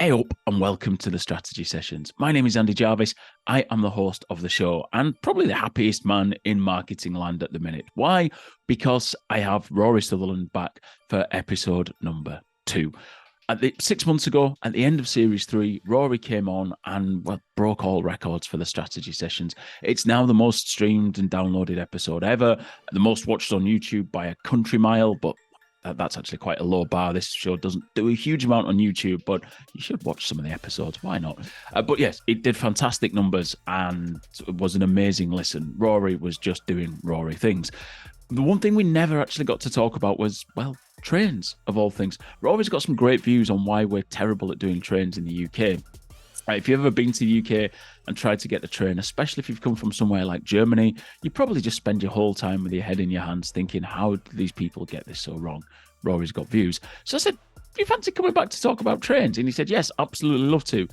Hey up and welcome to the Strategy Sessions. My name is Andi Jarvis. I am the host of the show and probably the happiest man in marketing land at the minute. Why? Because I have Rory Sutherland back for episode number 2. 6 months ago, at the end of series 3, Rory came on and broke all records for the Strategy Sessions. It's now the most streamed and downloaded episode ever, the most watched on YouTube by a country mile, but that's actually quite a low bar. This show doesn't do a huge amount on YouTube, but you should watch some of the episodes. Why not? But yes, it did fantastic numbers and it was an amazing listen. Rory was just doing Rory things. The one thing we never actually got to talk about was, trains, of all things. Rory's got some great views on why we're terrible at doing trains in the UK. If you've ever been to the UK and tried to get the train, especially if you've come from somewhere like Germany, you probably just spend your whole time with your head in your hands thinking, how do these people get this so wrong? Rory's got views. So I said, do you fancy coming back to talk about trains? And he said, yes, absolutely love to.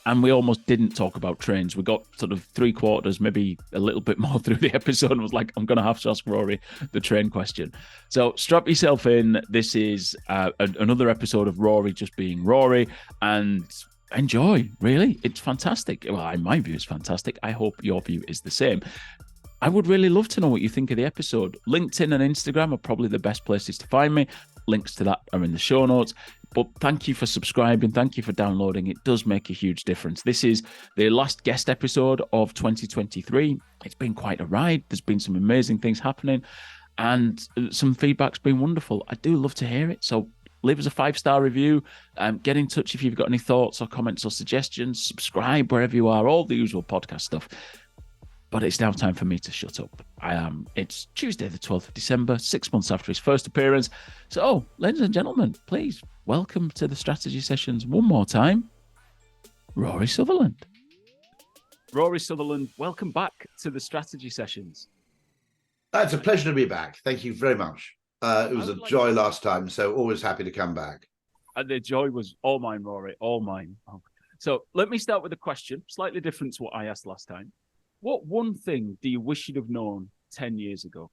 And we almost didn't talk about trains. We got sort of 3/4, maybe a little bit more through the episode and was like, I'm going to have to ask Rory the train question. So strap yourself in. This is another episode of Rory just being Rory, and enjoy, really. It's fantastic. Well, in my view, it's fantastic. I hope your view is the same. I would really love to know what you think of the episode. LinkedIn and Instagram are probably the best places to find me. Links to that are in the show notes. But thank you for subscribing. Thank you for downloading. It does make a huge difference. This is the last guest episode of 2023. It's been quite a ride. There's been some amazing things happening and some feedback's been wonderful. I do love to hear it. So leave us a 5-star review. Get in touch if you've got any thoughts or comments or suggestions. Subscribe wherever you are, all the usual podcast stuff. But it's now time for me to shut up. It's Tuesday, the 12th of December, 6 months after his first appearance. So, ladies and gentlemen, please welcome to the Strategy Sessions one more time, Rory Sutherland. Rory Sutherland, welcome back to the Strategy Sessions. It's a pleasure to be back. Thank you very much. It was a joy last time, so always happy to come back. And the joy was all mine, Rory, all mine. So let me start with a question, slightly different to what I asked last time. What one thing do you wish you'd have known 10 years ago?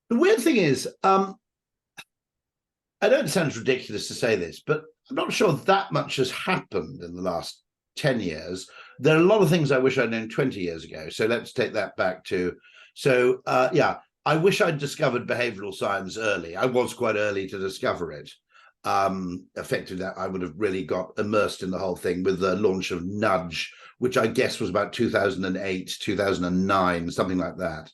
The weird thing is, I know it sounds ridiculous to say this, but I'm not sure that much has happened in the last 10 years. There are a lot of things I wish I'd known 20 years ago. So let's take that back to, I wish I'd discovered behavioural science early. I was quite early to discover it. Effectively, I would have really got immersed in the whole thing with the launch of Nudge, which I guess was about 2008, 2009, something like that.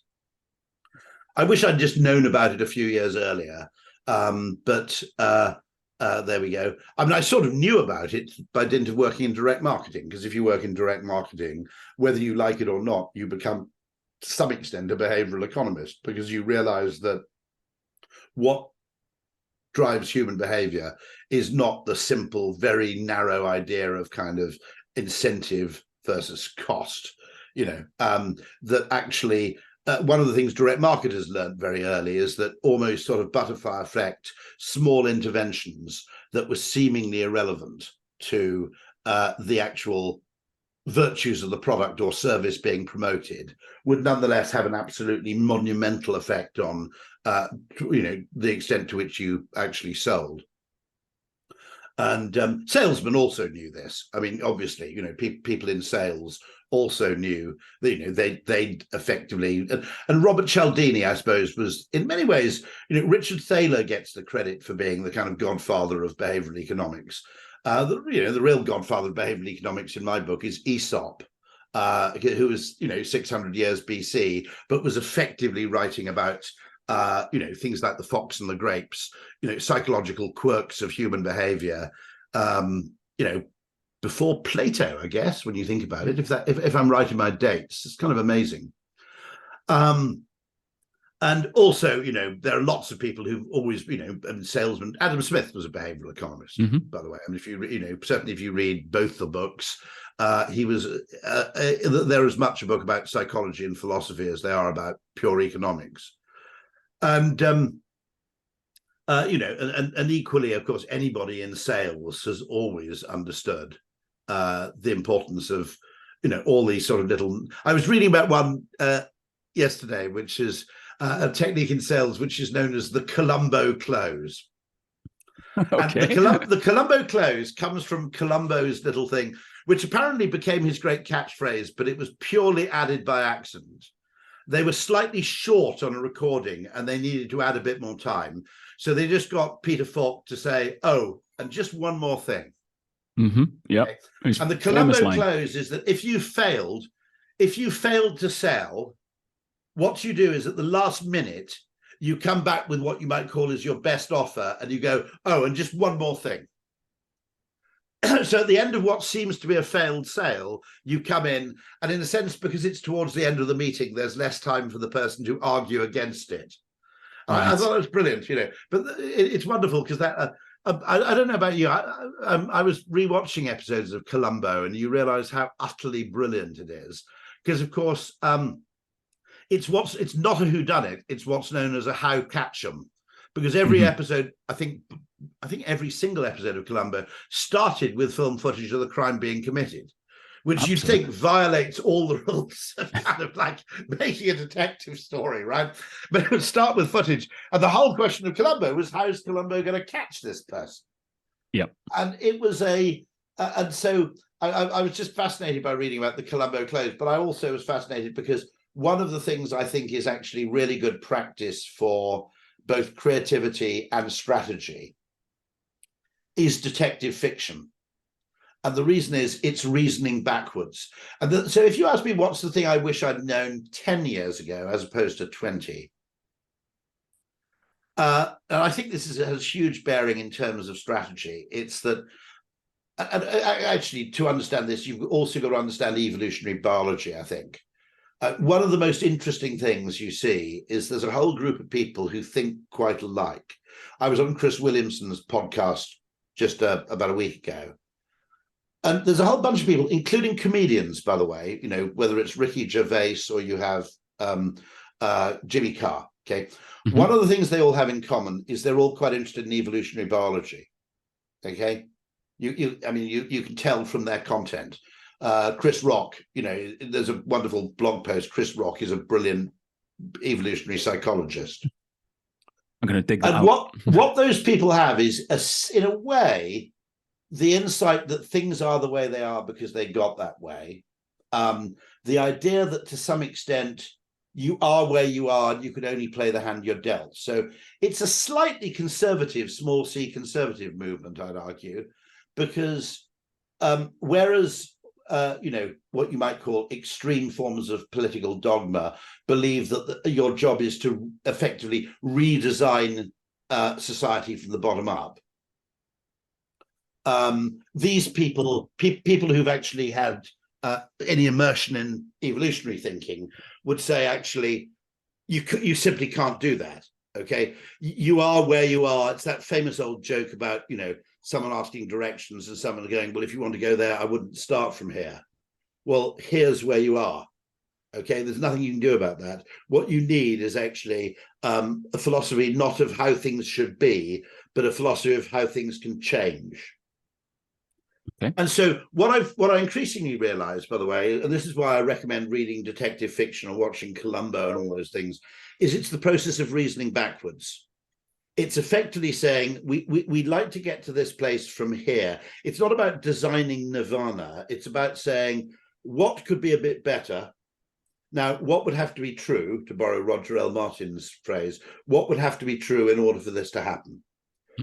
I wish I'd just known about it a few years earlier, but there we go. I mean, I sort of knew about it by dint of working in direct marketing, because if you work in direct marketing, whether you like it or not, you become, to some extent, a behavioral economist, because you realize that what drives human behavior is not the simple, very narrow idea of kind of incentive versus cost. That actually one of the things direct marketers learned very early is that almost sort of butterfly effect, small interventions that were seemingly irrelevant to the actual virtues of the product or service being promoted would nonetheless have an absolutely monumental effect on the extent to which you actually sold. And salesmen also knew this. I mean, obviously, people in sales also knew that, they effectively, and Robert Cialdini, I suppose, was in many ways, Richard Thaler gets the credit for being the kind of godfather of behavioral economics. The real godfather of behavioral economics in my book is Aesop, who was 600 years BC, but was effectively writing about things like the fox and the grapes, psychological quirks of human behavior, before Plato, I guess, when you think about it. If I'm right in my dates, it's kind of amazing. And also, there are lots of people who've always, salesmen. Adam Smith was a behavioral economist, by the way. I mean, if certainly if you read both the books, he was. They're as much a book about psychology and philosophy as they are about pure economics. And and equally, of course, anybody in sales has always understood the importance of all these sort of little. I was reading about one yesterday, which is a technique in sales which is known as the Columbo close. And Okay. the Columbo close comes from Columbo's little thing, which apparently became his great catchphrase, but it was purely added by accident. They were slightly short on a recording and they needed to add a bit more time. So they just got Peter Falk to say, oh, and just one more thing. Yep. Okay. And the Columbo close is that if you failed to sell, what you do is at the last minute, you come back with what you might call as your best offer, and you go, oh, and just one more thing. So at the end of what seems to be a failed sale, you come in, and in a sense, because it's towards the end of the meeting, there's less time for the person to argue against it. Right. I thought it was brilliant, but it's wonderful because that I don't know about you. I was rewatching episodes of Columbo, and you realise how utterly brilliant it is. Because of course, it's not a whodunit. It's what's known as a how catch 'em. Because every episode, I think every single episode of Columbo started with film footage of the crime being committed, which you'd think violates all the rules of kind of like making a detective story, right? But it would start with footage. And the whole question of Columbo was, how's Columbo going to catch this person? Yep. And it was and so I was just fascinated by reading about the Columbo close, but I also was fascinated because one of the things I think is actually really good practice for both creativity and strategy is detective fiction. And the reason is it's reasoning backwards. And so if you ask me what's the thing I wish I'd known 10 years ago as opposed to 20, and I think this has huge bearing in terms of strategy. It's that, and actually to understand this, you've also got to understand evolutionary biology, I think. One of the most interesting things you see is there's a whole group of people who think quite alike. I was on Chris Williamson's podcast just about a week ago. And there's a whole bunch of people, including comedians, by the way, whether it's Ricky Gervais or you have Jimmy Carr, okay? One of the things they all have in common is they're all quite interested in evolutionary biology, okay? You can tell from their content. Chris Rock, there's a wonderful blog post. Chris Rock is a brilliant evolutionary psychologist. I'm going to dig that out. And what those people have is, in a way, the insight that things are the way they are because they got that way. The idea that to some extent you are where you are and you can only play the hand you're dealt. So it's a slightly conservative, small c conservative movement, I'd argue, because whereas what you might call extreme forms of political dogma believe that your job is to effectively redesign society from the bottom up. These people who've actually had any immersion in evolutionary thinking would say, actually, you simply can't do that. Okay, you are where you are. It's that famous old joke about someone asking directions and someone going, well, if you want to go there, I wouldn't start from here. Well, here's where you are. Okay, there's nothing you can do about that. What you need is actually a philosophy not of how things should be, but a philosophy of how things can change. Okay. And so what I increasingly realize, by the way, and this is why I recommend reading detective fiction or watching Columbo and all those things, is it's the process of reasoning backwards. It's effectively saying we'd like to get to this place from here. It's not about designing nirvana. It's about saying what could be a bit better. Now, what would have to be true, to borrow Roger L. Martin's phrase, what would have to be true in order for this to happen?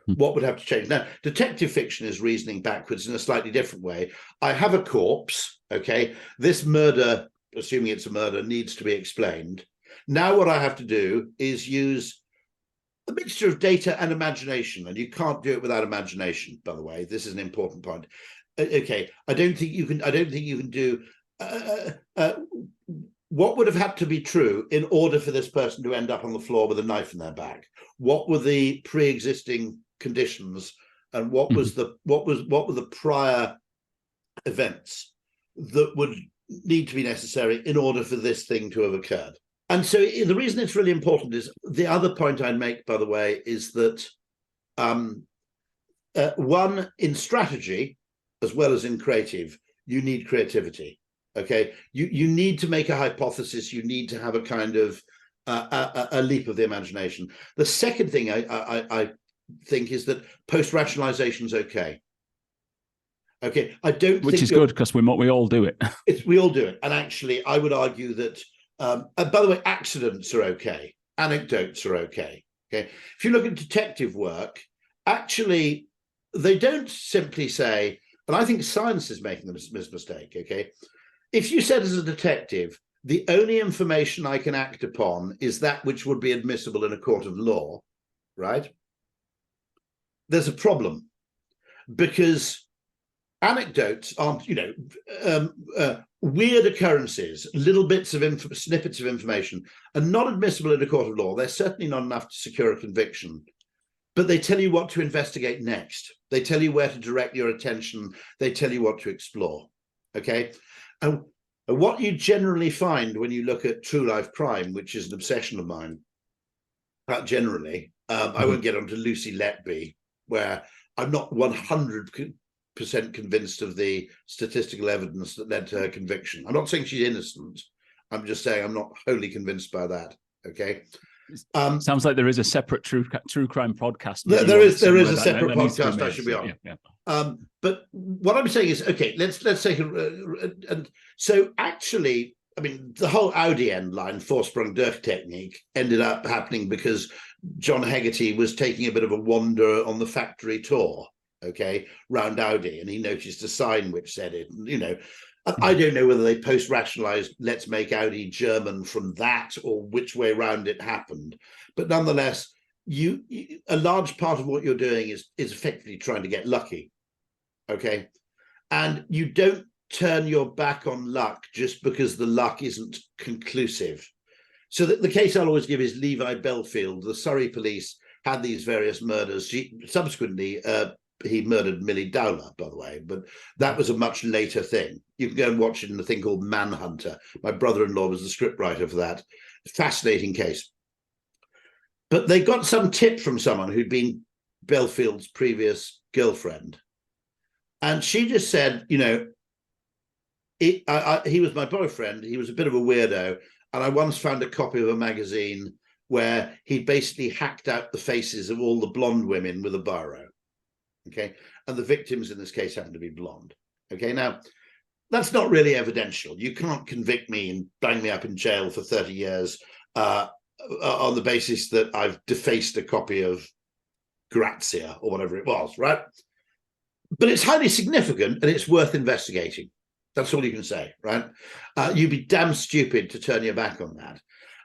What would have to change? Now, detective fiction is reasoning backwards in a slightly different way. I have a corpse, okay? This murder, assuming it's a murder, needs to be explained. Now what I have to do is use a mixture of data and imagination, and you can't do it without imagination, by the way. This is an important point. Okay, I don't think you can do what would have had to be true in order for this person to end up on the floor with a knife in their back? What were the pre-existing conditions, and what were the prior events that would need to be necessary in order for this thing to have occurred? And so the reason it's really important is the other point I'd make, by the way, is that one, in strategy as well as in creative, you need creativity. Okay, you need to make a hypothesis. You need to have a kind of a leap of the imagination. The second thing I think is that post-rationalisation is okay. Okay, I don't Which think is good because we all do it. we all do it. And actually, I would argue that, and by the way, accidents are okay. Anecdotes are okay. Okay, if you look at detective work, actually, they don't simply say, and I think science is making this mistake, okay? If you said as a detective, the only information I can act upon is that which would be admissible in a court of law, right? There's a problem, because anecdotes aren't, weird occurrences, little bits of snippets of information are not admissible in a court of law. They're certainly not enough to secure a conviction, but they tell you what to investigate next. They tell you where to direct your attention. They tell you what to explore, okay? And what you generally find when you look at true life crime, which is an obsession of mine, generally, I won't get onto Lucy Letby, where I'm not 100% convinced of the statistical evidence that led to her conviction. I'm not saying she's innocent. I'm just saying I'm not wholly convinced by that. Okay. Sounds like there is a separate true crime podcast. There is a separate podcast I should be on. Yeah. But what I'm saying is, okay, let's take and so actually, I mean, the whole Audi end line, Vorsprung durch technique, ended up happening because John Hegarty was taking a bit of a wander on the factory tour, okay, round Audi, and he noticed a sign which said it. I don't know whether they post-rationalized "let's make Audi German" from that, or which way round it happened. But nonetheless, a large part of what you're doing is effectively trying to get lucky, okay, and you don't turn your back on luck just because the luck isn't conclusive. So the case I'll always give is Levi Belfield. The Surrey police had these various murders. Subsequently, he murdered Millie Dowler, by the way, but that was a much later thing. You can go and watch it in a thing called Manhunter. My brother-in-law was the scriptwriter for that. Fascinating case. But they got some tip from someone who'd been Belfield's previous girlfriend. And she just said, he was my boyfriend. He was a bit of a weirdo. And I once found a copy of a magazine where he basically hacked out the faces of all the blonde women with a biro. Okay. And the victims in this case happened to be blonde. Okay. Now, that's not really evidential. You can't convict me and bang me up in jail for 30 years on the basis that I've defaced a copy of Grazia or whatever it was, right? But it's highly significant and it's worth investigating. That's all you can say, right? You'd be damn stupid to turn your back on that.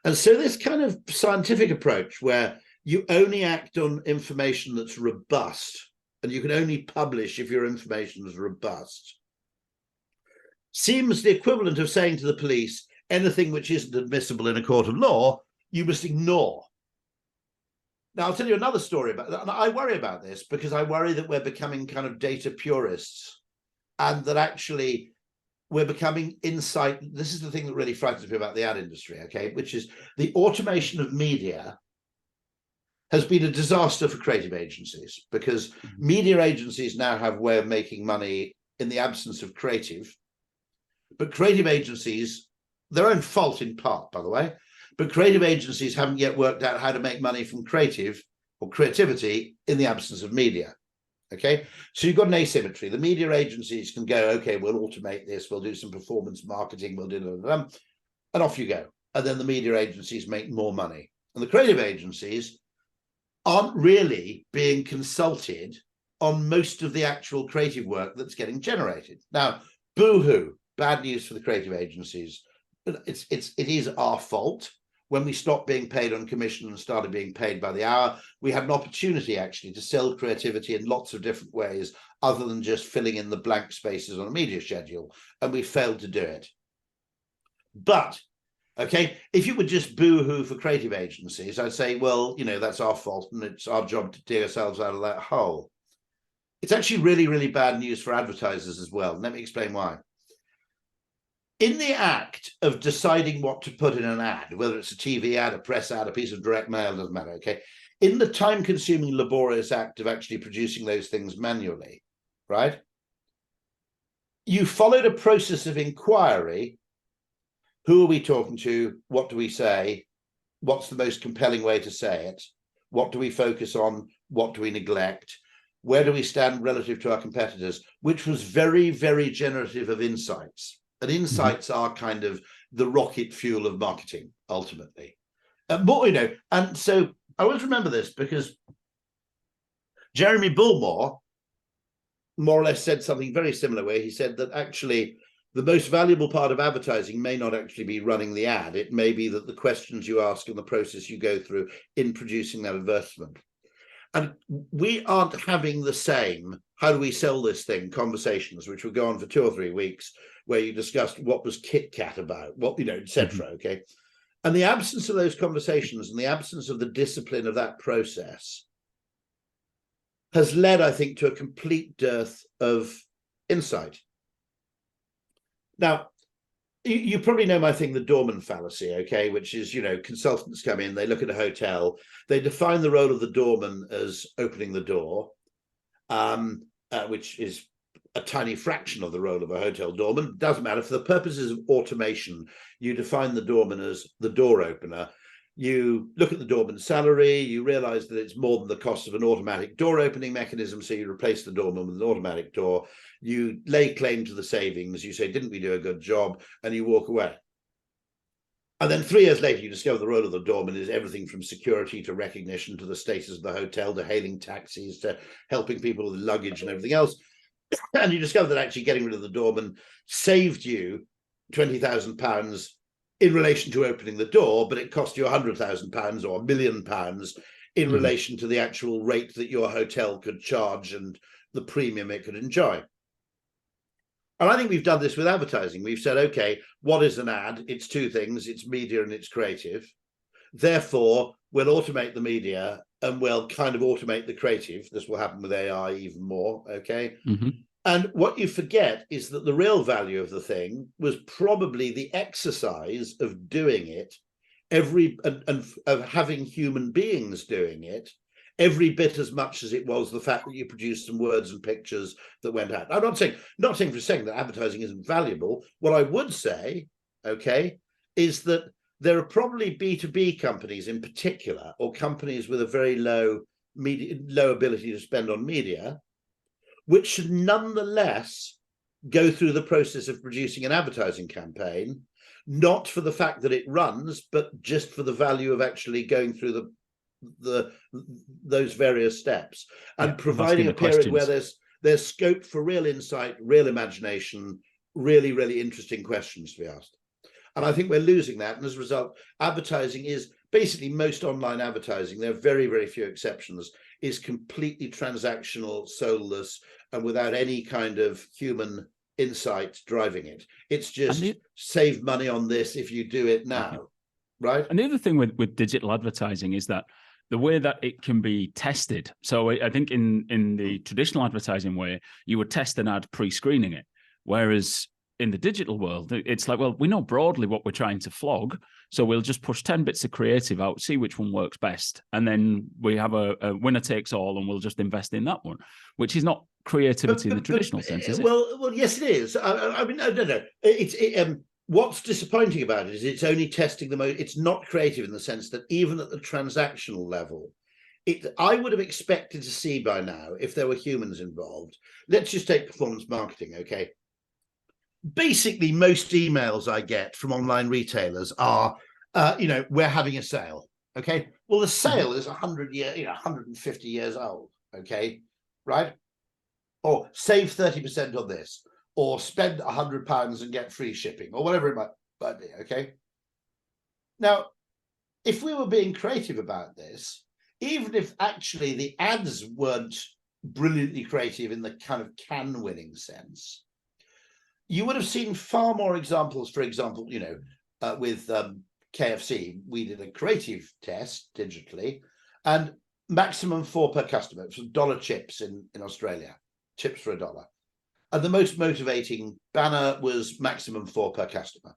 And so this kind of scientific approach where you only act on information that's robust, and you can only publish if your information is robust, seems the equivalent of saying to the police, anything which isn't admissible in a court of law, you must ignore. Now, I'll tell you another story about that. And I worry about this because I worry that we're becoming kind of data purists, and that actually we're becoming insight. This is the thing that really frightens me about the ad industry, okay, which is the automation of media has been a disaster for creative agencies, because media agencies now have a way of making money in the absence of creative. But creative agencies, their own fault in part, by the way, but creative agencies haven't yet worked out how to make money from creative or creativity in the absence of media. Okay, so you've got an asymmetry. The media agencies can go, okay, we'll automate this, we'll do some performance marketing, we'll do and off you go. And then the media agencies make more money. And the creative agencies aren't really being consulted on most of the actual creative work that's getting generated. Now, boo-hoo, bad news for the creative agencies. It is our fault. When we stopped being paid on commission and started being paid by the hour, we had an opportunity actually to sell creativity in lots of different ways other than just filling in the blank spaces on a media schedule, and we failed to do it. But, okay, if you would just boo-hoo for creative agencies, I'd say, well, that's our fault and it's our job to dig ourselves out of that hole. It's actually really, really bad news for advertisers as well. Let me explain why. In the act of deciding what to put in an ad, whether it's a TV ad, a press ad, a piece of direct mail, doesn't matter, okay? In the time-consuming, laborious act of actually producing those things manually, right? You followed a process of inquiry. Who are we talking to? What do we say? What's the most compelling way to say it? What do we focus on? what do we neglect, where do we stand relative to our competitors, which was very, very generative of insights. And insights are kind of the rocket fuel of marketing, ultimately. More, and so I always remember this because Jeremy Bullmore more or less said something very similar, where he said that actually the most valuable part of advertising may not actually be running the ad. It may be that the questions you ask and the process you go through in producing that advertisement. And we aren't having the same, how do we sell this thing, conversations, which will go on for 2 or 3 weeks, where you discussed what was Kit Kat about, what, etc. Okay. And the absence of those conversations and the absence of the discipline of that process has led, I think, to a complete dearth of insight. Now, you probably know my thing, the doorman fallacy, okay, which is, consultants come in, they look at a hotel, they define the role of the doorman as opening the door, which is a tiny fraction of the role of a hotel doorman. Doesn't matter. For the purposes of automation, you define the doorman as the door opener. You look at the doorman's salary, you realize that it's more than the cost of an automatic door opening mechanism, so you replace the doorman with an automatic door. You lay claim to the savings, you say, didn't we do a good job? And you walk away. And then 3 years later, you discover the role of the doorman is everything from security to recognition to the status of the hotel to hailing taxis to helping people with luggage and everything else. And you discover that actually getting rid of the doorman saved you £20,000 in relation to opening the door, but it cost you £100,000 or £1 million in relation to the actual rate that your hotel could charge and the premium it could enjoy. And I think we've done this with advertising. We've said, okay, what is an ad? It's 2 things. It's media and it's creative. Therefore, we'll automate the media and we'll kind of automate the creative. This will happen with AI even more, okay? And what you forget is that the real value of the thing was probably the exercise of doing it, and of having human beings doing it, every bit as much as it was the fact that you produced some words and pictures that went out. I'm not saying for a second that advertising isn't valuable. What I would say, okay, is that there are probably B2B companies in particular, or companies with a very low ability to spend on media, which should nonetheless go through the process of producing an advertising campaign, not for the fact that it runs, but just for the value of actually going through those various steps and providing a period where there's scope for real insight, real imagination, really, really interesting questions to be asked. And I think we're losing that. And as a result, advertising is basically, most online advertising, there are very, very few exceptions, is completely transactional, soulless, and without any kind of human insight driving it. It's just save money on this if you do it now, right? And the other thing with digital advertising is that the way that it can be tested. So I think in the traditional advertising way, you would test an ad pre-screening it, whereas in the digital world, it's like, well, we know broadly what we're trying to flog, so we'll just push 10 bits of creative out, see which one works best, and then we have a winner takes all, and we'll just invest in that one, which is not creativity in the traditional sense, is it? Well, yes, it is. I mean, no. What's disappointing about it is it's only testing the most. It's not creative in the sense that even at the transactional level, I would have expected to see by now, if there were humans involved. Let's just take performance marketing, okay? Basically, most emails I get from online retailers are, we're having a sale, okay? Well, the sale is 150 years old, okay, right? Or save 30% on this, or spend £100 and get free shipping, or whatever it might be, okay? Now, if we were being creative about this, even if actually the ads weren't brilliantly creative in the kind of can-winning sense, you would have seen far more examples. For example, with KFC, we did a creative test digitally, and maximum 4 per customer. It was dollar chips in Australia, chips for $1. And the most motivating banner was maximum 4 per customer,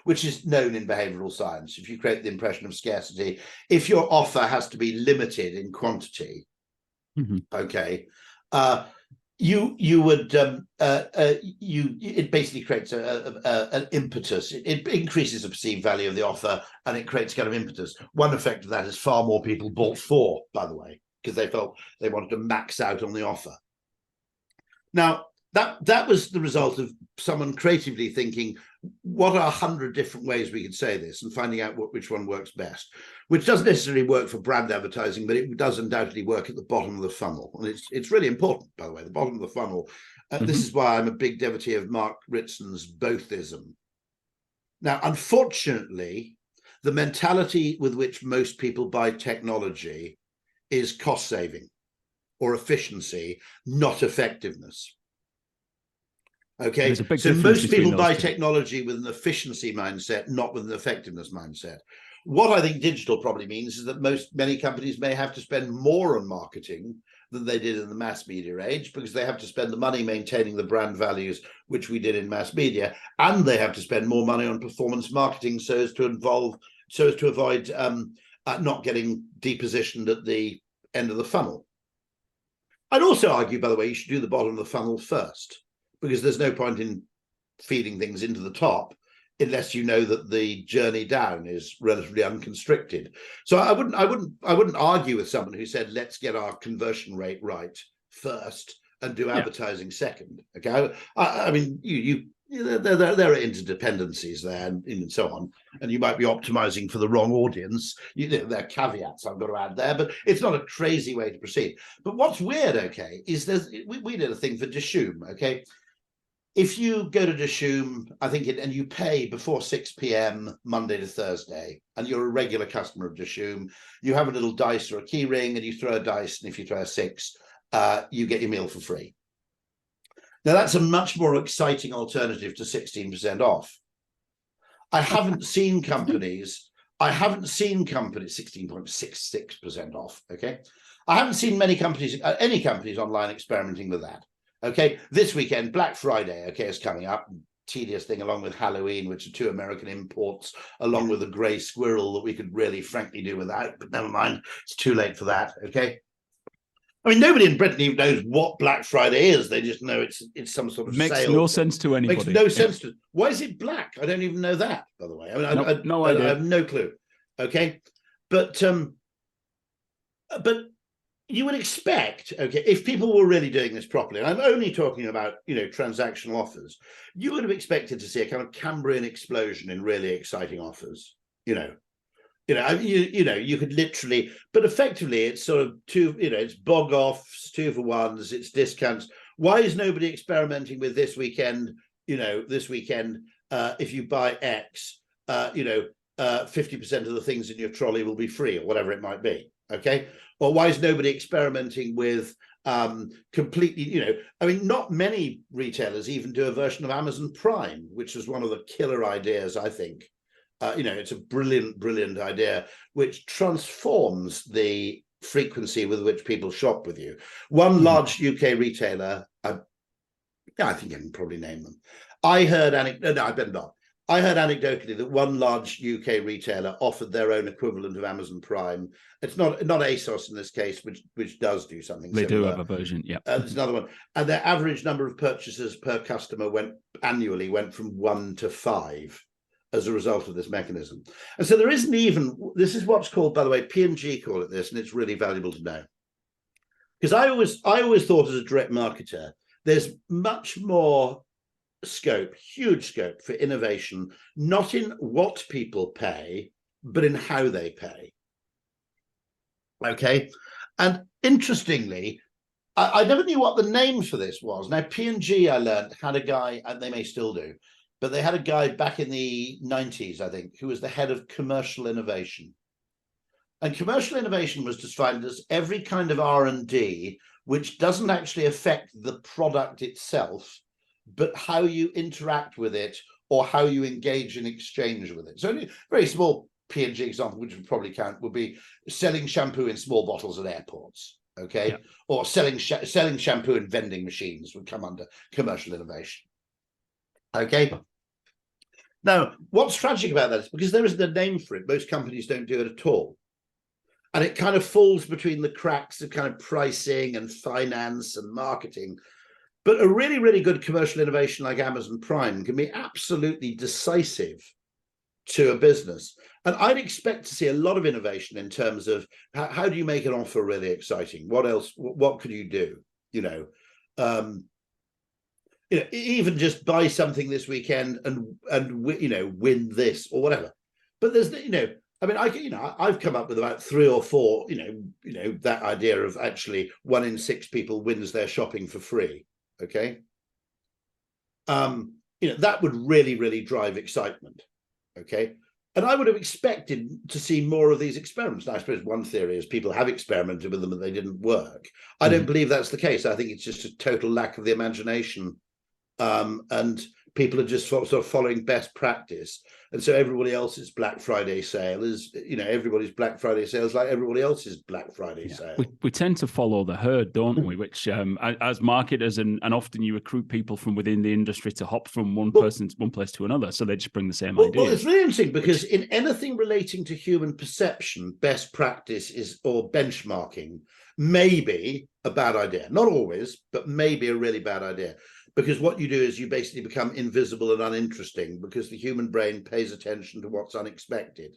which is known in behavioral science. If you create the impression of scarcity, if your offer has to be limited in quantity, okay, it basically creates an impetus. It increases the perceived value of the offer, and it creates kind of impetus. One effect of that is far more people bought 4, by the way. because they felt they wanted to max out on the offer. Now, that was the result of someone creatively thinking, what are 100 different ways we could say this, and finding out which one works best, which doesn't necessarily work for brand advertising, but it does undoubtedly work at the bottom of the funnel. And it's really important, by the way, the bottom of the funnel. This is why I'm a big devotee of Mark Ritson's bothism. Now, unfortunately, the mentality with which most people buy technology is cost saving or efficiency, not effectiveness. Okay, so most people buy technology with an efficiency mindset, not with an effectiveness mindset. What I think digital probably means is that many companies may have to spend more on marketing than they did in the mass media age, because they have to spend the money maintaining the brand values, which we did in mass media, and they have to spend more money on performance marketing so as to avoid not getting depositioned at the end of the funnel. I'd also argue, by the way, you should do the bottom of the funnel first, because there's no point in feeding things into the top unless you know that the journey down is relatively unconstricted. So I wouldn't argue with someone who said, let's get our conversion rate right first and do advertising second. Okay, I mean, there are interdependencies there and so on, and you might be optimizing for the wrong audience. There are caveats I've got to add there, but it's not a crazy way to proceed. But what's weird, okay, is we did a thing for Dishoom, okay. If you go to Dishoom, I think, and you pay before 6 p.m. Monday to Thursday, and you're a regular customer of Dishoom, you have a little dice or a key ring, and you throw a dice, and if you throw a 6, you get your meal for free. Now, that's a much more exciting alternative to 16% off. I haven't seen companies 16.66% off, okay? I haven't seen many companies, any companies online experimenting with that. Okay, this weekend, Black Friday, okay, is coming up. Tedious thing, along with Halloween, which are 2 American imports, along with a grey squirrel that we could really, frankly, do without. But never mind, it's too late for that. Okay, I mean, nobody in Britain even knows what Black Friday is. They just know it's some sort of makes sale. No sense to anybody. Makes no sense to. Why is it black? I don't even know that. By the way, I mean, no idea. I have no clue. Okay, but you would expect, okay, if people were really doing this properly, and I'm only talking about, transactional offers, you would have expected to see a kind of Cambrian explosion in really exciting offers. You could literally, but effectively it's sort of it's bog offs, 2 for 1s, it's discounts. Why is nobody experimenting with this weekend? If you buy X, 50% of the things in your trolley will be free, or whatever it might be. Okay. Or why is nobody experimenting with completely, I mean, not many retailers even do a version of Amazon Prime, which was one of the killer ideas, I think. It's a brilliant idea, which transforms the frequency with which people shop with you. One large UK retailer, I think I can probably name them. I heard anecdotally that one large UK retailer offered their own equivalent of Amazon Prime. It's not ASOS in this case, which does do something similar. They do have a version, yeah. There's another one. And their average number of purchases per customer went from 1 to 5 as a result of this mechanism. And so there isn't even, this is what's called, by the way, P&G call it this, and it's really valuable to know. Because I always thought as a direct marketer, there's much more scope, huge scope for innovation, not in what people pay, but in how they pay. Okay. And interestingly, I never knew what the name for this was. Now, P&G, I learned, had a guy, and they may still do, but they had a guy back in the 90s, I think, who was the head of commercial innovation. And commercial innovation was defined as every kind of R&D which doesn't actually affect the product itself, but how you interact with it or how you engage in exchange with it. So a very small P&G example, which would probably count, would be selling shampoo in small bottles at airports, okay? Yeah. Or selling shampoo in vending machines would come under commercial innovation, okay? Now, what's tragic about that is because there isn't a name for it, most companies don't do it at all. And it kind of falls between the cracks of kind of pricing and finance and marketing. But a really, really good commercial innovation like Amazon Prime can be absolutely decisive to a business. And I'd expect to see a lot of innovation in terms of how do you make an offer really exciting? What else? What could you do? Even just buy something this weekend and win this or whatever. But there's I've come up with about 3 or 4 that idea of actually 1 in 6 people wins their shopping for free. Okay, that would really drive excitement. Okay. And I would have expected to see more of these experiments. Now, I suppose one theory is people have experimented with them and they didn't work. I don't believe that's the case. I think it's just a total lack of the imagination. And people are just sort of following best practice. And so everybody else's Black Friday sale is, everybody's Black Friday sale is like everybody else's Black Friday sale. We tend to follow the herd, don't we? Which, as marketers, and often you recruit people from within the industry to hop from one place to another. So they just bring the same idea. Well, it's really interesting because in anything relating to human perception, best practice or benchmarking may be a bad idea. Not always, but maybe a really bad idea. Because what you do is you basically become invisible and uninteresting because the human brain pays attention to what's unexpected.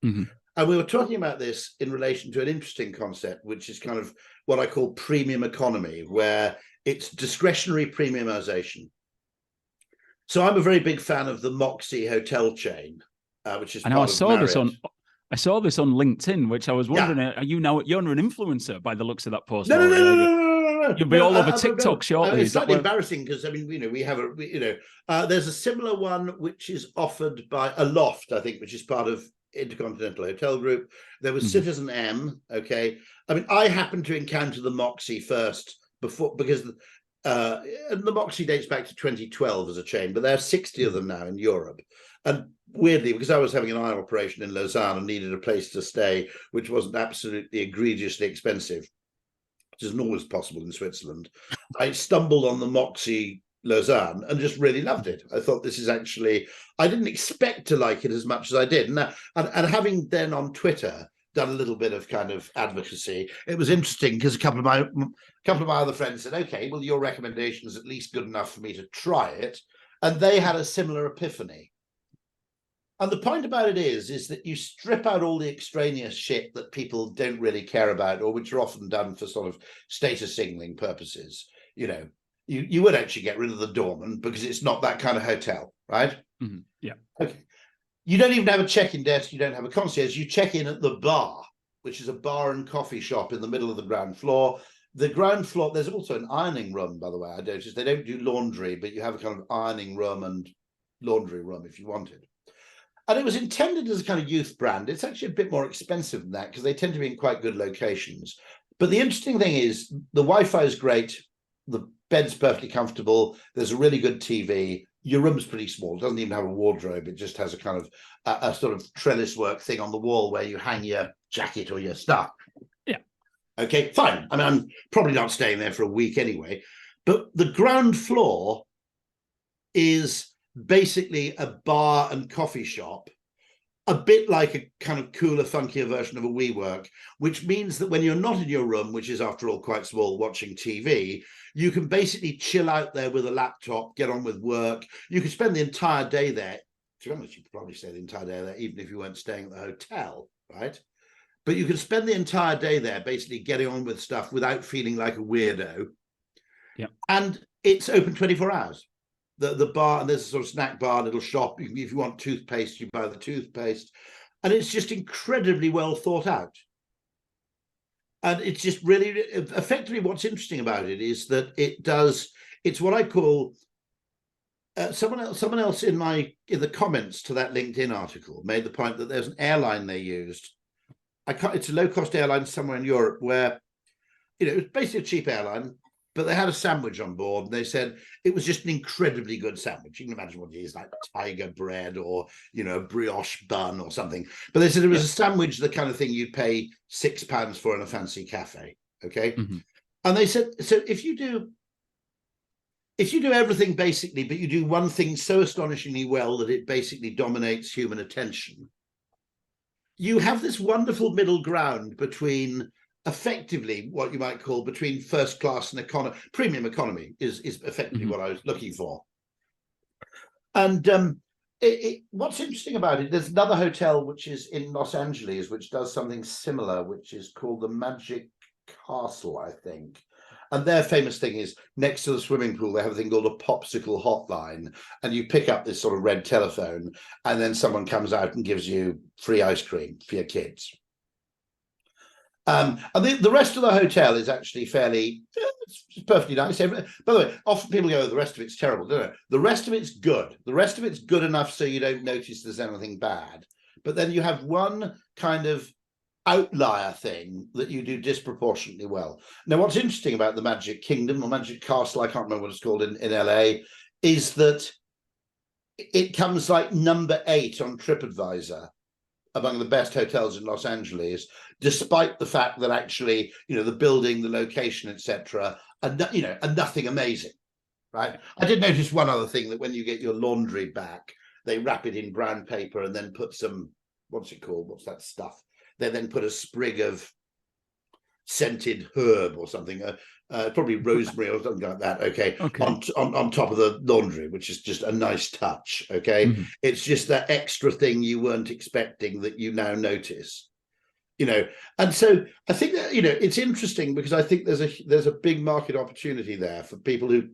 And we were talking about this in relation to an interesting concept, which is kind of what I call premium economy, where it's discretionary premiumization. So I'm a very big fan of the Moxie hotel chain, which is I saw this on LinkedIn, which I was wondering, you're an influencer by the looks of that post? No. You'll be all over TikTok shortly. It's slightly embarrassing because we have there's a similar one which is offered by Aloft, I think, which is part of Intercontinental Hotel Group. There was Citizen M. Okay, I happened to encounter the Moxie first because the Moxie dates back to 2012 as a chain, but there are 60 of them now in Europe. And weirdly, because I was having an eye operation in Lausanne and needed a place to stay, which wasn't absolutely egregiously expensive, which isn't always possible in Switzerland, I stumbled on the Moxie Lausanne and just really loved it. I thought this is actually, I didn't expect to like it as much as I did. And having then on Twitter done a little bit of kind of advocacy, it was interesting because a couple of my other friends said, okay, well, your recommendation is at least good enough for me to try it. And they had a similar epiphany. And the point about it is that you strip out all the extraneous shit that people don't really care about, or which are often done for sort of status signaling purposes. You would actually get rid of the doorman because it's not that kind of hotel, right? Yeah. Okay. You don't even have a check-in desk. You don't have a concierge. You check in at the bar, which is a bar and coffee shop in the middle of the ground floor. The ground floor, there's also an ironing room, by the way. I noticed they don't do laundry, but you have a kind of ironing room and laundry room if you wanted. And it was intended as a kind of youth brand. It's actually a bit more expensive than that because they tend to be in quite good locations. But the interesting thing is the Wi-Fi is great. The bed's perfectly comfortable. There's a really good TV. Your room's pretty small. It doesn't even have a wardrobe. It just has a kind of a sort of trellis work thing on the wall where you hang your jacket or your stuff. Yeah. Okay, fine. I'm probably not staying there for a week anyway. But the ground floor is basically a bar and coffee shop, a bit like a kind of cooler, funkier version of a WeWork, which means that when you're not in your room, which is after all quite small, watching TV, you can basically chill out there with a laptop, get on with work. You could spend the entire day there. To be honest, you could probably stay the entire day there, even if you weren't staying at the hotel, right? But you can spend the entire day there basically getting on with stuff without feeling like a weirdo. Yeah. And it's open 24 hours. The bar, and there's a sort of snack bar, little shop. If you want toothpaste, you buy the toothpaste. And it's just incredibly well thought out. And it's just really, effectively, what's interesting about it is that it's what I call, someone else in the comments to that LinkedIn article made the point that there's an airline they used. It's a low-cost airline somewhere in Europe where, it was basically a cheap airline, but they had a sandwich on board, and they said it was just an incredibly good sandwich. You can imagine what it is, like tiger bread or, a brioche bun or something. But they said it was a sandwich, the kind of thing you'd pay £6 for in a fancy cafe, okay? And they said, so if you do everything basically, but you do one thing so astonishingly well that it basically dominates human attention, you have this wonderful middle ground between effectively what you might call between first class and economy. Premium economy is effectively what I was looking for. And what's interesting about it, there's another hotel which is in Los Angeles, which does something similar, which is called the Magic Castle, I think. And their famous thing is next to the swimming pool, they have a thing called a popsicle hotline. And you pick up this sort of red telephone, and then someone comes out and gives you free ice cream for your kids. And the rest of the hotel is actually fairly, it's perfectly nice. By the way, often people go, the rest of it's terrible. No, the rest of it's good. The rest of it's good enough so you don't notice there's anything bad. But then you have one kind of outlier thing that you do disproportionately well. Now, what's interesting about the Magic Kingdom or Magic Castle, I can't remember what it's called in LA, is that it comes like number 8 on TripAdvisor among the best hotels in Los Angeles, despite the fact that actually, the building, the location, etc., are nothing amazing, right? I did notice one other thing, that when you get your laundry back, they wrap it in brown paper and then put some, what's it called? What's that stuff? They then put a sprig of scented herb or something, probably rosemary or something like that, okay. On top of the laundry, which is just a nice touch, okay. It's just that extra thing you weren't expecting that you now notice, and so I think that it's interesting, because I think there's a big market opportunity there for people who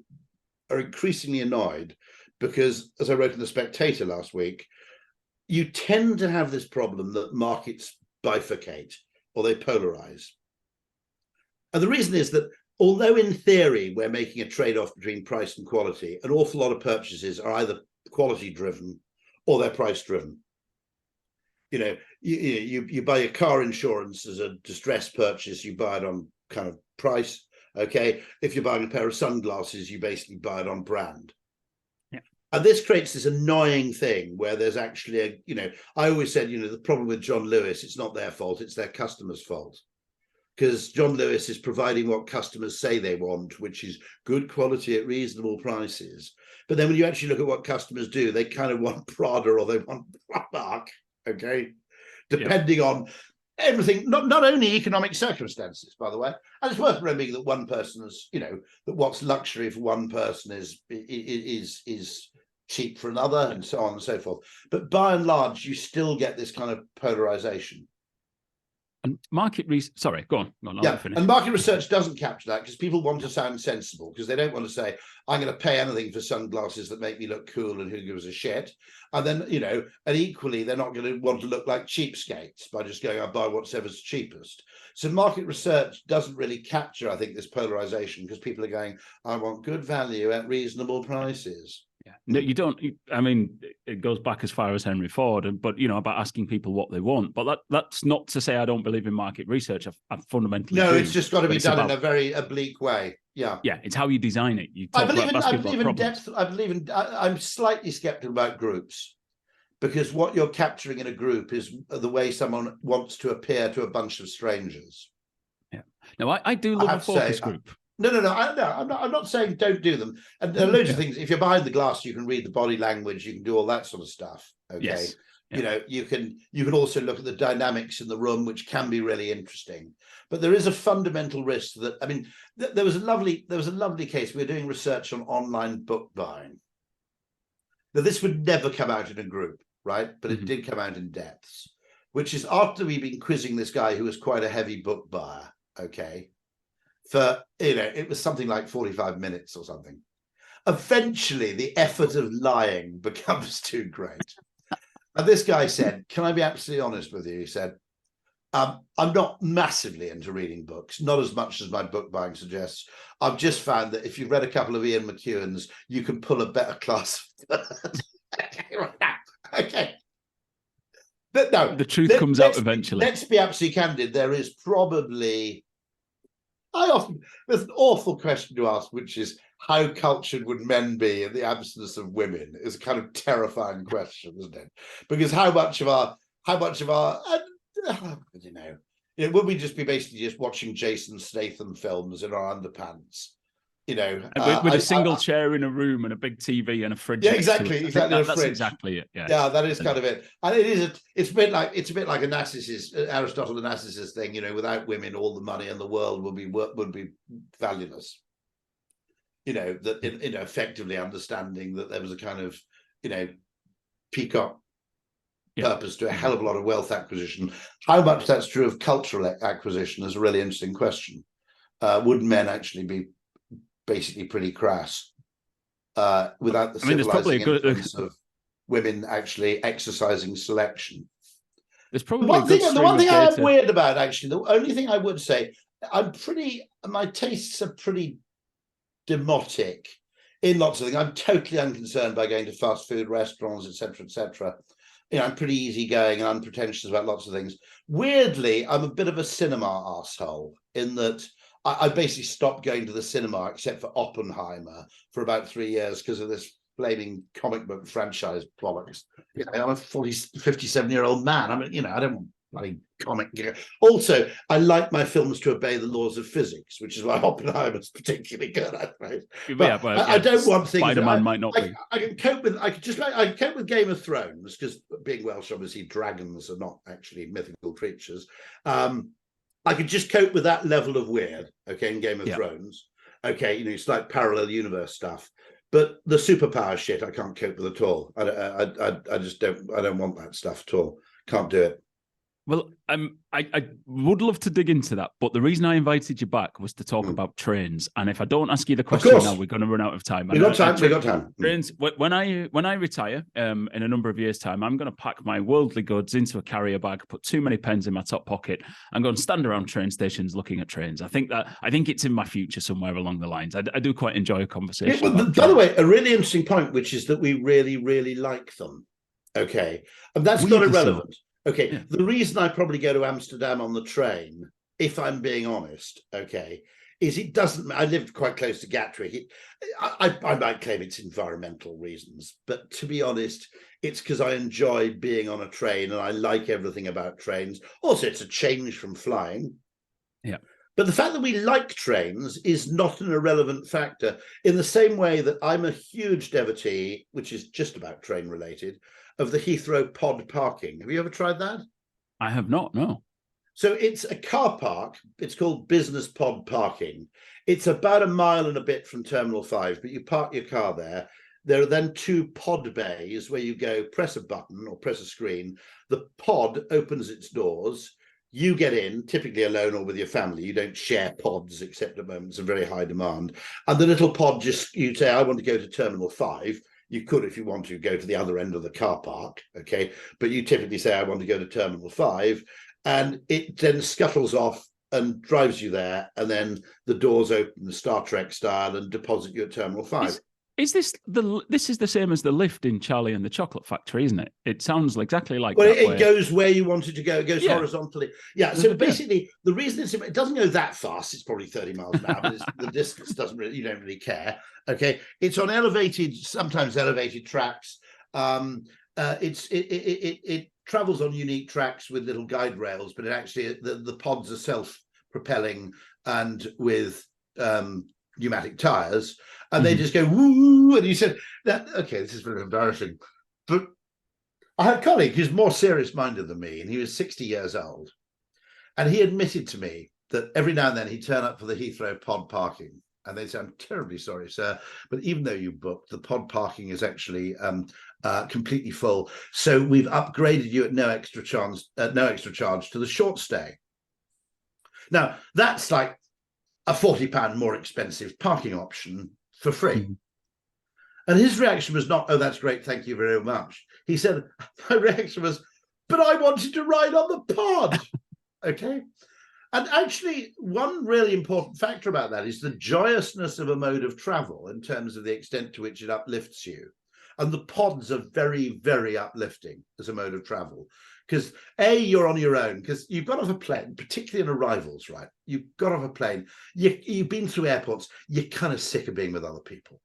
are increasingly annoyed, because, as I wrote in The Spectator last week, you tend to have this problem that markets bifurcate or they polarize. And the reason is that although in theory we're making a trade-off between price and quality, an awful lot of purchases are either quality driven or they're price driven. You buy your car insurance as a distress purchase, you buy it on kind of price, okay. If you're buying a pair of sunglasses, you basically buy it on brand. And this creates this annoying thing where there's actually I always said, the problem with John Lewis, it's not their fault, it's their customers' fault. Because John Lewis is providing what customers say they want, which is good quality at reasonable prices. But then when you actually look at what customers do, they kind of want Prada or they want Primark, okay? Depending on everything, not only economic circumstances, by the way. And it's worth remembering that one person's, that what's luxury for one person is cheap for another, and so on and so forth. But by and large, you still get this kind of polarization. And market research, sorry, go on. And market research doesn't capture that, because people want to sound sensible, because they don't want to say, I'm going to pay anything for sunglasses that make me look cool and who gives a shit. And then, and equally, they're not going to want to look like cheapskates by just going, I'll buy whatever's cheapest. So market research doesn't really capture, I think, this polarization, because people are going, I want good value at reasonable prices. Yeah. No, you don't. I mean, it goes back as far as Henry Ford, but about asking people what they want. But that's not to say I don't believe in market research. I fundamentally do. It's just got to be done in a very oblique way. Yeah, it's how you design it. I believe in depth. I'm slightly skeptical about groups, because what you're capturing in a group is the way someone wants to appear to a bunch of strangers. Yeah. Now, I do love a focus group. No. I'm not saying don't do them. And there are loads of things. If you're behind the glass, you can read the body language. You can do all that sort of stuff. Okay. Yes. You can also look at the dynamics in the room, which can be really interesting. But there is a fundamental risk that, I mean, there was a lovely case. We were doing research on online book buying. Now, this would never come out in a group, right? But it did come out in depths, which is after we've been quizzing this guy who was quite a heavy book buyer. Okay. For, it was something like 45 minutes or something. Eventually, the effort of lying becomes too great. And this guy said, can I be absolutely honest with you? He said, I'm not massively into reading books, not as much as my book buying suggests. I've just found that if you've read a couple of Ian McEwan's, you can pull a better class. Okay. But no, the truth comes out eventually. Let's be absolutely candid. There is probably... there's an awful question to ask, which is how cultured would men be in the absence of women? Is a kind of terrifying question, isn't it? Because how much of our would we just be basically just watching Jason Statham films in our underpants? with a single chair in a room and a big TV and a fridge. Yeah, exactly. That's exactly it. Yeah, that is kind of it. And it's a bit like a Narcissus, Aristotle the Narcissus thing. Without women, all the money in the world would be valueless. Effectively understanding that there was a kind of, peacock purpose to a hell of a lot of wealth acquisition. How much that's true of cultural acquisition is a really interesting question. Would men actually be basically pretty crass without the civilizing influence of women actually exercising selection? There's probably the one thing I'm weird about, actually, the only thing I would say, my tastes are pretty demotic in lots of things. I'm totally unconcerned by going to fast food restaurants, etc., etc. I'm pretty easygoing and unpretentious about lots of things. Weirdly, I'm a bit of a cinema arsehole in that I basically stopped going to the cinema except for Oppenheimer for about 3 years because of this blaming comic book franchise bollocks. I'm a 57-year-old man. I don't want bloody comic gear. Also, I like my films to obey the laws of physics, which is why Oppenheimer's particularly good, I suppose. But I don't want things. Spider-Man might not be. I can cope with. I can cope with Game of Thrones because, being Welsh, obviously dragons are not actually mythical creatures. I could just cope with that level of weird. Okay, in Game of Thrones. Okay, it's like parallel universe stuff. But the superpower shit, I can't cope with at all. I just don't. I don't want that stuff at all. Can't do it. Well, I would love to dig into that, but the reason I invited you back was to talk about trains. And if I don't ask you the question now, we're going to run out of time. We got time. Trains. When I retire in a number of years' time, I'm going to pack my worldly goods into a carrier bag, put too many pens in my top pocket, and go and stand around train stations looking at trains. I think it's in my future somewhere along the lines. I do quite enjoy a conversation. By the way, a really interesting point, which is that we really, really like them. Okay, and that's not irrelevant. Okay, the reason I probably go to Amsterdam on the train, if I'm being honest, okay, is it doesn't. I lived quite close to Gatwick. I might claim it's environmental reasons, but to be honest, it's because I enjoy being on a train and I like everything about trains. Also, it's a change from flying. Yeah. But the fact that we like trains is not an irrelevant factor, in the same way that I'm a huge devotee, which is just about train related, of the Heathrow pod parking. Have you ever tried that? I have not, no. So it's a car park. It's called business pod parking. It's about a mile and a bit from Terminal 5, but you park your car there. There are then 2 pod bays where you go, press a button or press a screen. The pod opens its doors. You get in, typically alone or with your family. You don't share pods, except at moments of very high demand. And the little pod, you say, I want to go to Terminal 5. You could, if you want to, go to the other end of the car park, okay? But you typically say, I want to go to Terminal 5. And it then scuttles off and drives you there. And then the doors open, the Star Trek style, and deposit you at Terminal 5. Is this the same as the lift in Charlie and the Chocolate Factory, isn't it? It sounds exactly like that. Well, it goes where you want it to go. It goes horizontally. Yeah. So basically, the reason it doesn't go that fast. It's probably 30 miles an hour, but the distance doesn't really. You don't really care. Okay. It's on sometimes elevated tracks. It travels on unique tracks with little guide rails, but it actually the pods are self-propelling and with pneumatic tires, and they just go woo. And you said that, okay, this is very embarrassing, but I had a colleague who's more serious-minded than me, and he was 60 years old, and he admitted to me that every now and then he'd turn up for the Heathrow pod parking, and they'd say, I'm terribly sorry, sir, but even though you booked, the pod parking is actually completely full, so we've upgraded you at no extra charge to the short stay. Now that's like a £40 more expensive parking option for free. And his reaction was not, oh, that's great, thank you very much. He said, my reaction was, but I wanted to ride on the pod. Okay. And actually, one really important factor about that is the joyousness of a mode of travel in terms of the extent to which it uplifts you. And the pods are very, very uplifting as a mode of travel. Because you're on your own, because you've got off a plane, particularly in arrivals, right? You've got off a plane, you've been through airports, you're kind of sick of being with other people.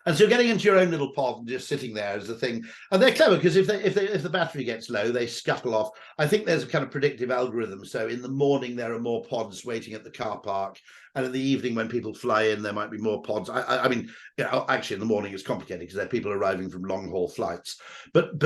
And so getting into your own little pod and just sitting there is the thing. And they're clever, because if the battery gets low, they scuttle off. I think there's a kind of predictive algorithm. So in the morning, there are more pods waiting at the car park. And in the evening, when people fly in, there might be more pods. I mean, actually, in the morning, it's complicated because there are people arriving from long haul flights. But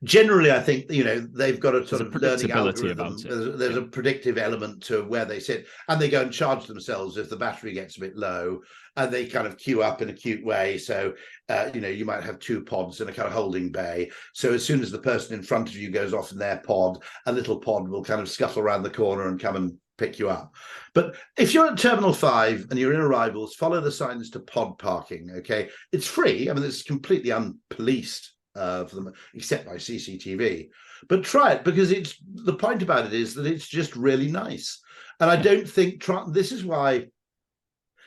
generally, I think, they've got a sort of learning predictability algorithm. about it. There's a predictive element to where they sit, and they go and charge themselves if the battery gets a bit low, and they kind of queue up in a cute way. So, you might have two pods in a kind of holding bay. So as soon as the person in front of you goes off in their pod, a little pod will kind of scuttle around the corner and come and pick you up. But if you're at Terminal 5 and you're in arrivals, follow the signs to pod parking, okay? It's free. I mean, it's completely unpoliced for them, except by CCTV. But try it, because the point about it is that it's just really nice. And I don't think this is why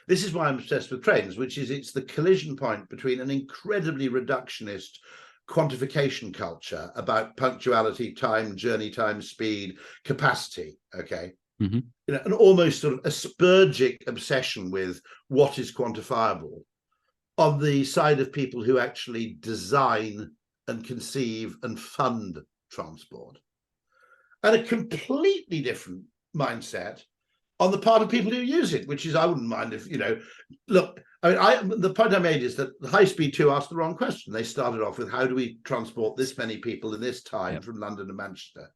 I'm obsessed with trains, which is it's the collision point between an incredibly reductionist quantification culture about punctuality, time, journey time, speed, capacity, okay? Mm-hmm. An almost sort of aspergic obsession with what is quantifiable on the side of people who actually design and conceive and fund transport, and a completely different mindset on the part of people who use it, which is, I wouldn't mind if, look, I mean, the point I made is that the High Speed 2 asked the wrong question. They started off with, how do we transport this many people in this time from London to Manchester?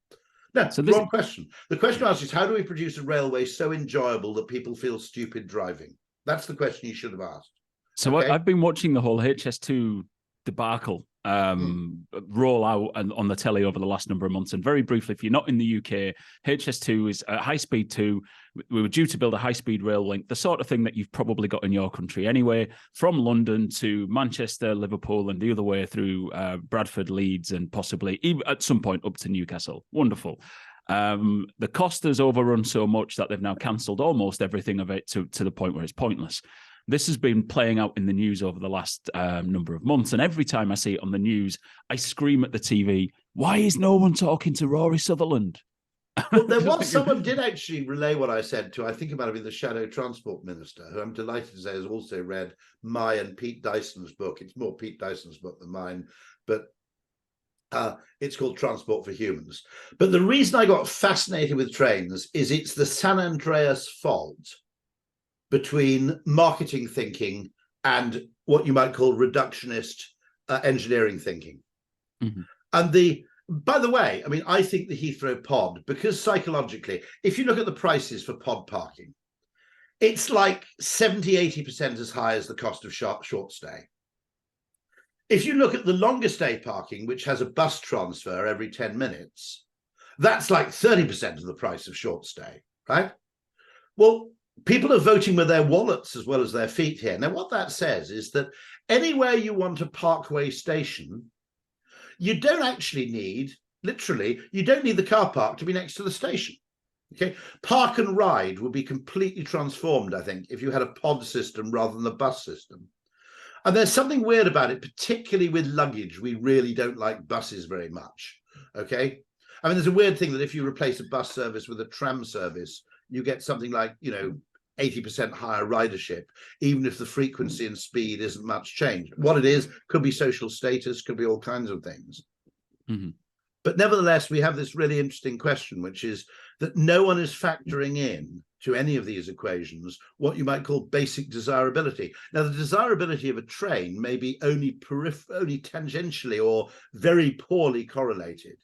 No, so wrong question. The question asked is, how do we produce a railway so enjoyable that people feel stupid driving? That's the question you should have asked. So I've been watching the whole HS2 debacle roll out on the telly over the last number of months. And very briefly, if you're not in the UK, HS2 is a high speed 2. We were due to build a high speed rail link, the sort of thing that you've probably got in your country anyway, from London to Manchester, Liverpool, and the other way through Bradford, Leeds, and possibly even at some point up to Newcastle. Wonderful. The cost has overrun so much that they've now cancelled almost everything of it to the point where it's pointless. This has been playing out in the news over the last number of months. And every time I see it on the news, I scream at the TV, why is no one talking to Rory Sutherland? Well, there was someone did actually relay what I said to, I think it might have been the Shadow Transport Minister, who I'm delighted to say has also read my and Pete Dyson's book. It's more Pete Dyson's book than mine, but it's called Transport for Humans. But the reason I got fascinated with trains is it's the San Andreas fault between marketing thinking and what you might call reductionist engineering thinking. Mm-hmm. And by the way, I mean, I think the Heathrow pod, because psychologically, if you look at the prices for pod parking, it's like 70-80% as high as the cost of short stay. If you look at the longer stay parking, which has a bus transfer every 10 minutes, that's like 30% of the price of short stay, right? Well, people are voting with their wallets as well as their feet here. Now, what that says is that anywhere you want a parkway station, you don't actually need, literally, you don't need the car park to be next to the station. Okay, park and ride will be completely transformed, I think, if you had a pod system rather than the bus system. And there's something weird about it, particularly with luggage. We really don't like buses very much. Okay, I mean, there's a weird thing that if you replace a bus service with a tram service, you get something like, 80% higher ridership, even if the frequency and speed isn't much changed. What it is could be social status, could be all kinds of things. Mm-hmm. But nevertheless, we have this really interesting question, which is that no one is factoring in to any of these equations what you might call basic desirability. Now, the desirability of a train may be only tangentially or very poorly correlated,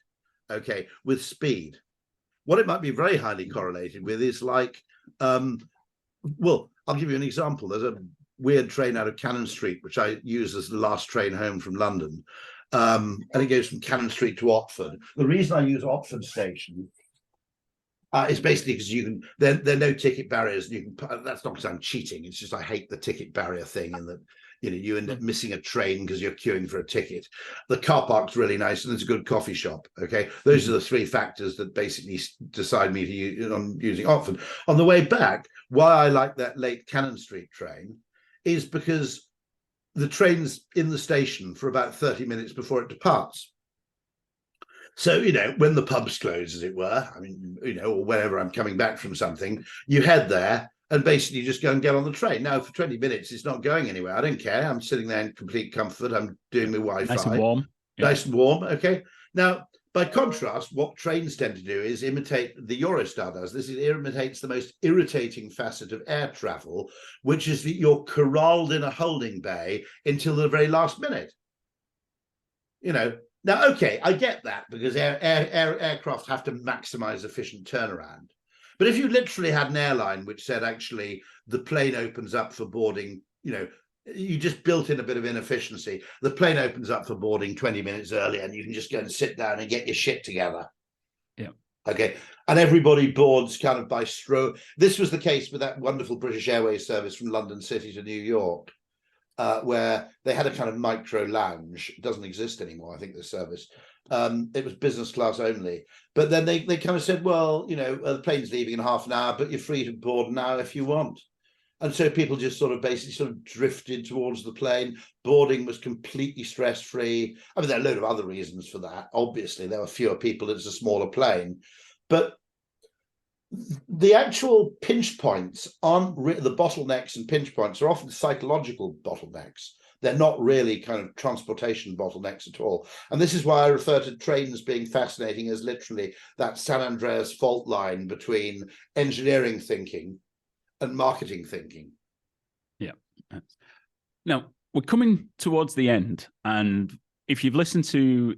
okay, with speed. What it might be very highly correlated with is like, well, I'll give you an example. There's a weird train out of Cannon Street, which I use as the last train home from London. And it goes from Cannon Street to Otford. The reason I use Otford Station is basically because there are no ticket barriers. That's not because I'm cheating. It's just I hate the ticket barrier thing, and that you end up missing a train because you're queuing for a ticket. The car park's really nice, and there's a good coffee shop. Okay, those are the three factors that basically decide me to use on using Otford. On the way back, why I like that late Cannon Street train is because the train's in the station for about 30 minutes before it departs. So, when the pubs close, as it were, I mean, or whenever I'm coming back from something, you head there and basically just go and get on the train. Now, for 20 minutes, it's not going anywhere. I don't care. I'm sitting there in complete comfort. I'm doing my Wi-Fi. Nice and warm. Yeah. Nice and warm. Okay. Now, by contrast, what trains tend to do is imitate, the Eurostar does this, it imitates the most irritating facet of air travel, which is that you're corralled in a holding bay until the very last minute. Now, okay, I get that because aircraft have to maximize efficient turnaround. But if you literally had an airline which said, actually, the plane opens up for boarding, you just built in a bit of inefficiency. The plane opens up for boarding 20 minutes early and you can just go and sit down and get your shit together. Yeah. Okay. And everybody boards kind of by stroke. This was the case with that wonderful British Airways service from London City to New York, where they had a kind of micro lounge. It doesn't exist anymore, I think, this service. It was business class only. But then they kind of said, well, the plane's leaving in half an hour, but you're free to board now if you want. And so people just basically drifted towards the plane. Boarding was completely stress-free. I mean, there are a load of other reasons for that. Obviously, there were fewer people. It's a smaller plane. But the actual pinch points aren't the bottlenecks, and pinch points are often psychological bottlenecks. They're not really kind of transportation bottlenecks at all. And this is why I refer to trains being fascinating as literally that San Andreas fault line between engineering thinking and marketing thinking. Yeah. Now, we're coming towards the end, and if you've listened to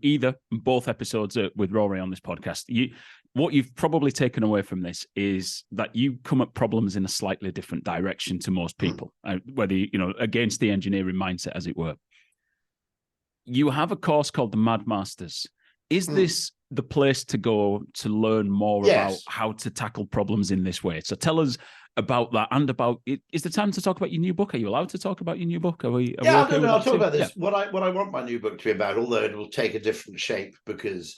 both episodes with Rory on this podcast, what you've probably taken away from this is that you come at problems in a slightly different direction to most people, whether, against the engineering mindset, as it were. You have a course called the Mad Masters. Is this the place to go to learn more about how to tackle problems in this way? So tell us about that, and about it. Is the time to talk about your new book? Are you allowed to talk about your new book? I'll talk about this. Yeah. What I want my new book to be about, although it will take a different shape, because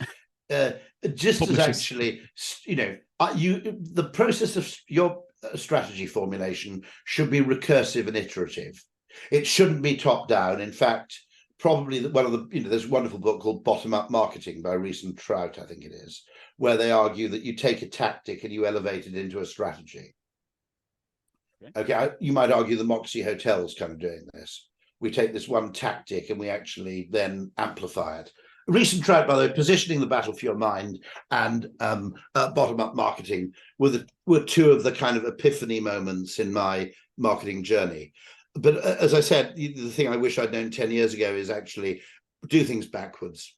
just as actually, the process of your strategy formulation should be recursive and iterative. It shouldn't be top down. In fact, probably one of the, there's a wonderful book called Bottom Up Marketing by Rees and Trout, I think it is, where they argue that you take a tactic and you elevate it into a strategy. Okay, you might argue the Moxie Hotel's kind of doing this. We take this one tactic and we actually then amplify it. Rees and Trout, by the way, positioning the battle for your mind, and bottom-up marketing were two of the kind of epiphany moments in my marketing journey. But as I said, the thing I wish I'd known 10 years ago is actually do things backwards,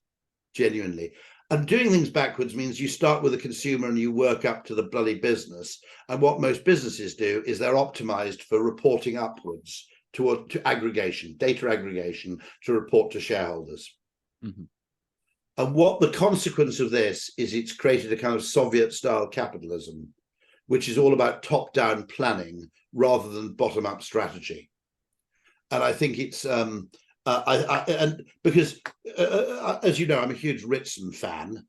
genuinely. And doing things backwards means you start with the consumer and you work up to the bloody business. And what most businesses do is they're optimized for reporting upwards to aggregation, data aggregation, to report to shareholders. Mm-hmm. And what the consequence of this is, it's created a kind of Soviet-style capitalism, which is all about top-down planning rather than bottom-up strategy. And I think it's because as you know, I'm a huge Ritson fan,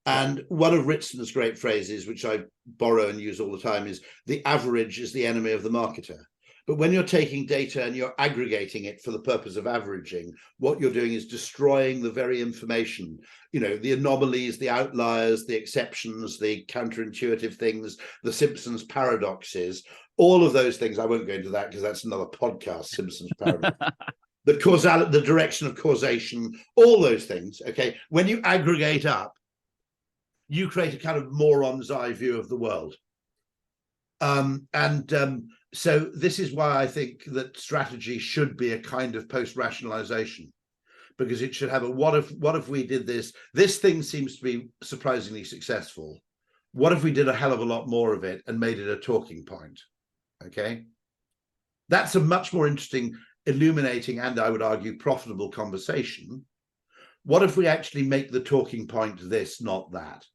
and one of Ritson's great phrases, which I borrow and use all the time, is the average is the enemy of the marketer. But when you're taking data and you're aggregating it for the purpose of averaging, what you're doing is destroying the very information, the anomalies, the outliers, the exceptions, the counterintuitive things, the Simpsons paradoxes, all of those things. I won't go into that because that's another podcast, Simpsons paradox. The direction of causation, all those things. Okay, when you aggregate up, you create a kind of moron's eye view of the world. So this is why I think that strategy should be a kind of post-rationalization, because it should have a what if we did this? This thing seems to be surprisingly successful. What if we did a hell of a lot more of it and made it a talking point? Okay, that's a much more interesting, illuminating, and I would argue profitable conversation. What if we actually make the talking point this, not that?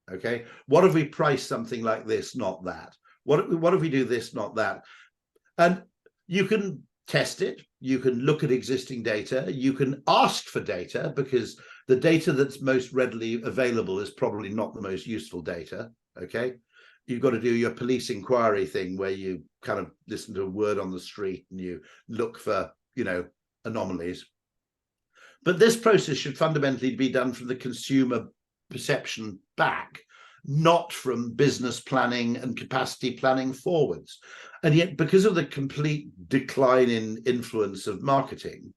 Okay, what if we price something like this, not that? What if we do this, not that? And you can test it. You can look at existing data. You can ask for data, because the data that's most readily available is probably not the most useful data. Okay, you've got to do your police inquiry thing, where you kind of listen to a word on the street and you look for, anomalies. But this process should fundamentally be done from the consumer perception back, not from business planning and capacity planning forwards. And yet, because of the complete decline in influence of marketing,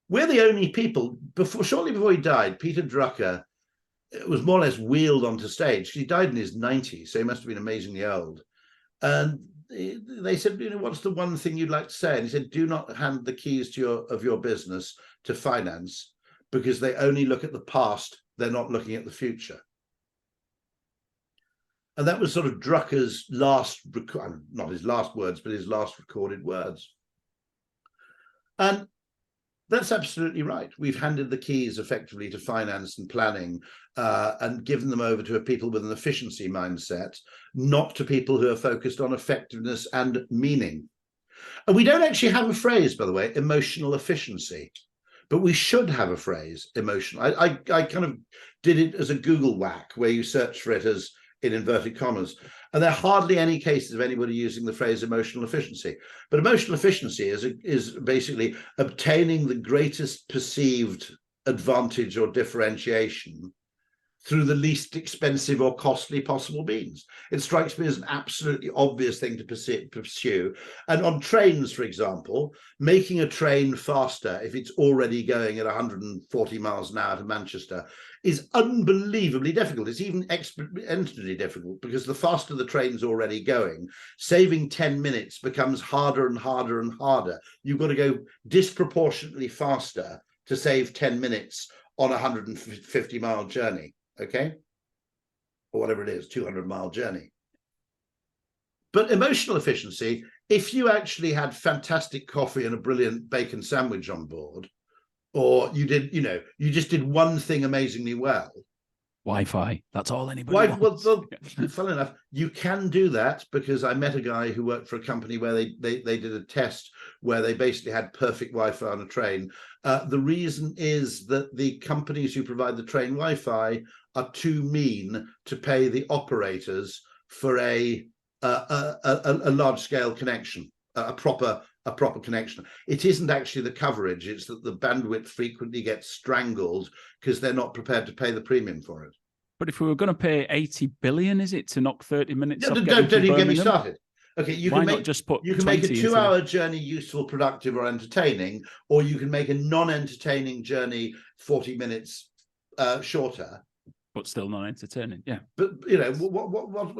we're the only people. Shortly before he died, Peter Drucker was more or less wheeled onto stage. He died in his 90s, so he must have been amazingly old. And they said, what's the one thing you'd like to say? And he said, do not hand the keys of your business to finance, because they only look at the past, they're not looking at the future. And that was sort of Drucker's last, not his last words, but his last recorded words. And that's absolutely right. We've handed the keys effectively to finance and planning and given them over to people with an efficiency mindset, not to people who are focused on effectiveness and meaning. And we don't actually have a phrase, by the way, emotional efficiency, but we should have a phrase, emotional. I kind of did it as a Google whack where you search for it as in inverted commas. And there are hardly any cases of anybody using the phrase emotional efficiency. But emotional efficiency is basically obtaining the greatest perceived advantage or differentiation through the least expensive or costly possible means. It strikes me as an absolutely obvious thing to pursue. And on trains, for example, making a train faster if it's already going at 140 miles an hour to Manchester is unbelievably difficult. It's even exponentially difficult because the faster the train's already going, saving 10 minutes becomes harder and harder and harder. You've got to go disproportionately faster to save 10 minutes on a 150-mile journey. Okay, or whatever it is, 200-mile journey. But emotional efficiency, if you actually had fantastic coffee and a brilliant bacon sandwich on board, or you did, you just did one thing amazingly well. Wi-Fi, that's all anybody wants. Well, funnily enough, you can do that because I met a guy who worked for a company where they did a test where they basically had perfect Wi-Fi on a train. The reason is that the companies who provide the train Wi-Fi are too mean to pay the operators for a large-scale connection, a proper connection. It isn't actually the coverage, it's that the bandwidth frequently gets strangled because they're not prepared to pay the premium for it. But if we were going to pay 80 billion, is it, to knock 30 minutes off? Don't even get me started. Okay, you Why can not just put you can make a 2-hour journey useful, productive, or entertaining, or you can make a non-entertaining journey 40 minutes shorter. But still not entertaining, yeah. But what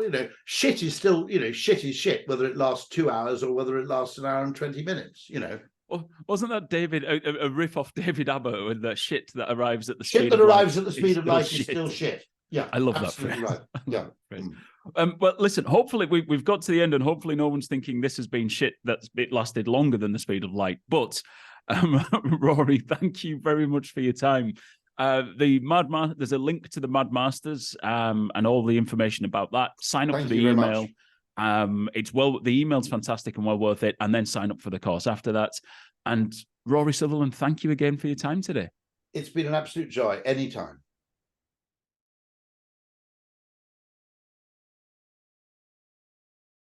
shit is still, shit is shit, whether it lasts 2 hours or whether it lasts an hour and 20 minutes, Well, wasn't that a riff off David Abbott with the shit that arrives at the shit speed that of arrives light at the speed of light is shit. still shit. Yeah, I love that phrase. Right. Yeah. Well, listen, hopefully we've got to the end and hopefully no one's thinking this has been shit that's it lasted longer than the speed of light. But Rory, thank you very much for your time. There's a link to the Mad Masters and all the information about that. Sign up for the email. The email's fantastic and well worth it. And then sign up for the course after that. And Rory Sutherland, thank you again for your time today. It's been an absolute joy. Anytime.